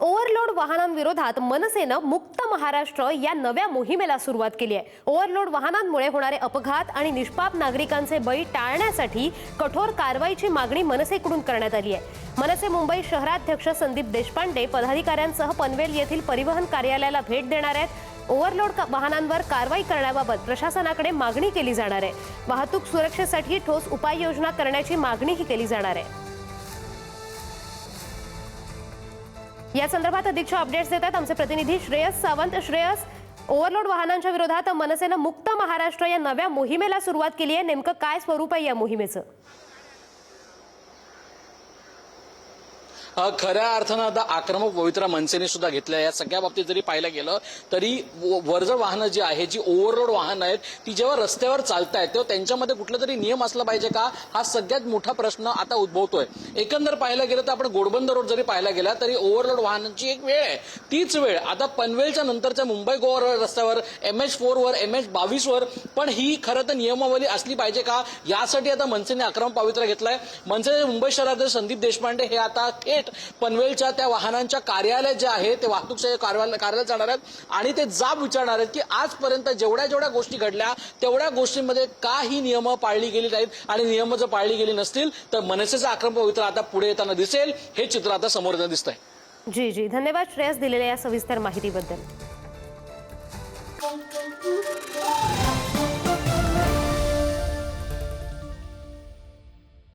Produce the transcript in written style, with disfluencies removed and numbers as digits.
Overload वाहनांविरोधात मनसेनं मुक्त महाराष्ट्र या नव्या मोहिमेला सुरुवात केली आहे। ओव्हरलोड वाहनांमुळे होणारे अपघात आणि निष्पाप नागरिकांचे बळी टाळण्यासाठी कठोर कारवाईची मागणी मनसेकडून करण्यात आली आहे। मनसे मुंबई शहराध्यक्ष संदीप देशपांडे पदाधिकाऱ्यांसह पनवेल येथील परिवहन कार्यालयाला भेट देणार आहेत। ओव्हरलोड वाहनांवर कारवाई करण्याबाबत प्रशासनाकडे मागणी केली जाणार आहे। वाहतूक सुरक्षेसाठी ठोस उपाययोजना करण्याची मागणीही केली जाणार आहे। या संदर्भात अधिकच्या अपडेट्स देतात आमचे प्रतिनिधी श्रेयस सावंत। श्रेयस, ओव्हरलोड वाहनांच्या विरोधात मनसेनं मुक्त महाराष्ट्र या नव्या मोहिमेला सुरुवात केली आहे। नेमकं काय स्वरूप आहे या मोहिमेचं? खऱ्या अर्थानं आता आक्रमक पवित्रा मनसेने सुद्धा घेतल्या। या सगळ्या बाबतीत जरी पाहायला गेलं तरी वर्जळ वाहनं जी आहे, जी ओव्हरलोड वाहनं आहेत, ती जेव्हा रस्त्यावर चालतायत तेव्हा त्यांच्यामध्ये कुठला तरी नियम असला पाहिजे का, हा सगळ्यात मोठा प्रश्न आता उद्भवतोय। एकंदर पाहायला गेलं तर आपण घोडबंद रोड जरी पाहायला गेला तरी ओव्हरलोड वाहनांची एक वेळ आहे, तीच वेळ आता पनवेलच्या नंतरच्या मुंबई गोवा रस्त्यावर MH4 वर MH22 वर पण ही खरं तर नियमावली असली पाहिजे का, यासाठी आता मनसेने आक्रमक पवित्रा घेतलाय। मनसे मुंबई शहराध्यक्ष संदीप देशपांडे हे आता पनवेलच्या त्या वाहनांच्या कार्यालय जे आहे ते वाहतूक कार्यालयात जाणार आहेत आणि ते जाब विचारणार आहेत की आजपर्यंत जेवढ्या गोष्टी घडल्या तेवढ्या गोष्टींमध्ये का ही नियम पाळली गेली नाहीत आणि नियम जर पाळली गेली नसतील तर मनसेचा आक्रमक पवित्रा आता पुढे येताना दिसेल। हे चित्र आता समोर दिसतंय। जी धन्यवाद श्रेयस, दिलेल्या या सविस्तर माहितीबद्दल।